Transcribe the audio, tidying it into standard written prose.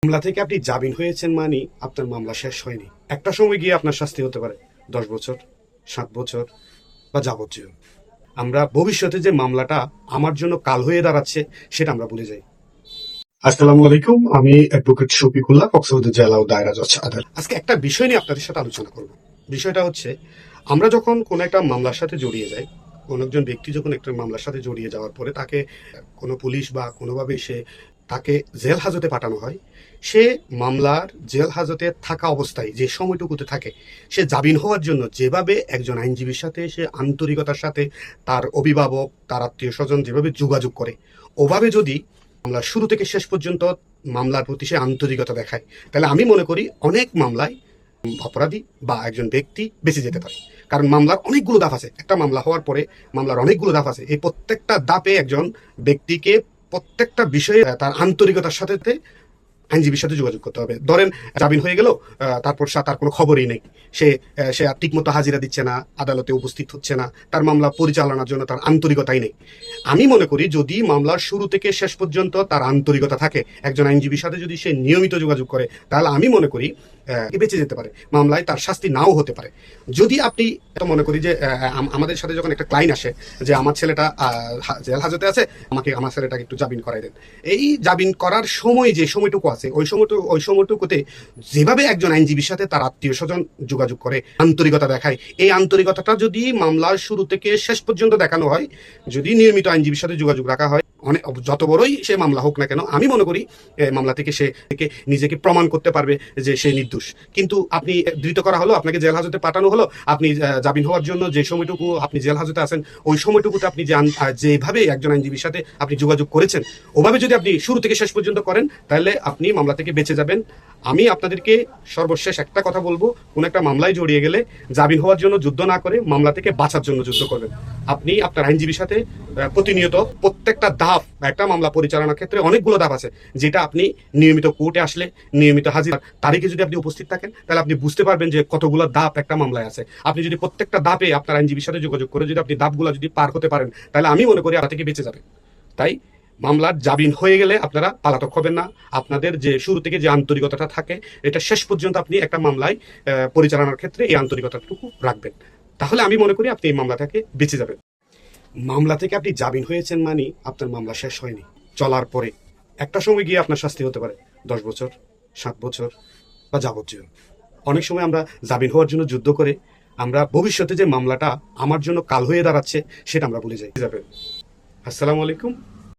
মামলা থেকে আপনি জামিন হয়েছেন মানে আপনার মামলা শেষ হয়নি। একটা সময় গিয়ে আপনার শাস্তি হতে পারে 10 বছর, 7 বছর বা যাবজ্জীবন। আমরা ভবিষ্যতে যে মামলাটা আমার জন্য কাল হয়ে দাঁড়াচ্ছে সেটা আমরা ভুলে যাই। আসসালামু আলাইকুম, আমি অ্যাডভোকেট শফিকুল্লাহ, কক্সবাজার জেলা ও দায়রা জজ আদালত। আজকে একটা বিষয় নিয়ে আপনাদের সাথে আলোচনা করব। বিষয়টা হচ্ছে, আমরা যখন কোনো একটা মামলার সাথে জড়িয়ে যাই, কোনো একজন ব্যক্তি যখন একটা মামলার সাথে জড়িয়ে যাওয়ার পরে তাকে কোনো পুলিশ বা কোনোভাবে তাকে জেল হাজতে পাঠানো হয়, সে মামলার জেল হাজতে থাকা অবস্থায় যে সময়টুকুতে থাকে, সে জামিন হওয়ার জন্য যেভাবে একজন আইনজীবীর সাথে সে আন্তরিকতার সাথে তার অভিভাবক, তার আত্মীয় স্বজন যেভাবে যোগাযোগ করে, ওভাবে যদি মামলার শুরু থেকে শেষ পর্যন্ত মামলার প্রতি সে আন্তরিকতা দেখায়, তাহলে আমি মনে করি অনেক মামলায় অপরাধী বা একজন ব্যক্তি বেঁচে যেতে পারে। কারণ মামলার অনেকগুলো ধাপ আছে। একটা মামলা হওয়ার পরে মামলার অনেকগুলো ধাপ আছে। এই প্রত্যেকটা ধাপে একজন ব্যক্তিকে প্রত্যেকটা বিষয়ে তার আন্তরিকতার সাথে আইনজীবীর সাথে যোগাযোগ করতে হবে। ধরেন জামিন হয়ে গেল, তারপর তার কোনো খবরই নেই, সে সে আর ঠিকমতো হাজিরা দিচ্ছে না, আদালতে উপস্থিত হচ্ছে না, তার মামলা পরিচালনার জন্য তার আন্তরিকতাই নেই। আমি মনে করি যদি মামলার শুরু থেকে শেষ পর্যন্ত তার আন্তরিকতা থাকে, একজন আইনজীবীর সাথে যদি সে নিয়মিত যোগাযোগ করে, তাহলে আমি মনে করি বেঁচে যেতে পারে, মামলায় তার শাস্তি নাও হতে পারে। যদি আপনি মনে করি যে আমাদের সাথে যখন একটা ক্লায়েন্ট আসে যে আমার ছেলেটা জেল হাজতে আছে, আমাকে আমার ছেলেটাকে একটু জামিন করাই দেন, এই জামিন করার সময় যে সময়টুকু আছে, ওই সময়টুকুতে যেভাবে একজন আইনজীবীর সাথে তার আত্মীয় স্বজন যোগাযোগ করে, আন্তরিকতা দেখায়, এই আন্তরিকতাটা যদি মামলার শুরু থেকে শেষ পর্যন্ত দেখানো হয়, যদি নিয়মিত আইনজীবীর সাথে যোগাযোগ রাখা হয়, অনেক যত বড়ই সে মামলা হোক না কেন, আমি মনে করি মামলা থেকে সে নিজেকে প্রমাণ করতে পারবে যে সে নির্দোষ। কিন্তু আপনি ধৃত করা হলো, আপনাকে জেল হাজতে পাঠানো হলো, আপনি জামিন হওয়ার জন্য যে সময়টুকু আপনি জেল হাজতে আছেন, ওই সময়টুকুতে আপনি যেভাবে একজন আইনজীবীর সাথে আপনি যোগাযোগ করেছেন, ওভাবে যদি আপনি শুরু থেকে শেষ পর্যন্ত করেন, তাহলে আপনি মামলা থেকে বেঁচে যাবেন। আমি আপনাদেরকে সর্বশেষ একটা কথা বলবো, কোন একটা মামলায় জড়িয়ে গেলে জামিন হওয়ার জন্য যুদ্ধ না করে মামলা থেকে বাঁচার জন্য যুদ্ধ করবেন। আপনি আপনার আইনজীবীর সাথে প্রতিনিয়ত প্রত্যেকটা ধাপ, একটা মামলা পরিচালনার ক্ষেত্রে অনেকগুলো ধাপ আছে, যেটা আপনি নিয়মিত কোর্টে আসলে, নিয়মিত হাজির তারিখে যদি আপনি উপস্থিত থাকেন, তাহলে আপনি বুঝতে পারবেন যে কতগুলো ধাপ একটা মামলায় আছে। আপনি যদি প্রত্যেকটা ধাপে আপনার আইনজীবীর সাথে যোগাযোগ করে যদি আপনি ধাপগুলো যদি পার হতে পারেন, তাহলে আমি মনে করি আপনার থেকে বেঁচে যাবে। তাই মামলার জামিন হয়ে গেলে আপনারা পালাতক হবেন না। আপনাদের যে শুরু থেকে যে আন্তরিকতাটা থাকে, এটা শেষ পর্যন্ত আপনি একটা মামলায় পরিচালনার ক্ষেত্রে এই আন্তরিকতাটুকু রাখবেন। তাহলে আমি মনে করি আপনি এই মামলা থেকে বেঁচে যাবেন। মামলা থেকে আপনি জামিন হয়েছেন মানে আপনার মামলা শেষ হয়নি। চলার পরে একটা সময় গিয়ে আপনার শাস্তি হতে পারে 10 বছর, 7 বছর বা যাবজ্জীবন। অনেক সময় আমরা জামিন হওয়ার জন্য যুদ্ধ করে আমরা ভবিষ্যতে যে মামলাটা আমার জন্য কাল হয়ে দাঁড়াচ্ছে সেটা আমরা ভুলে যাই। আসসালামু আলাইকুম।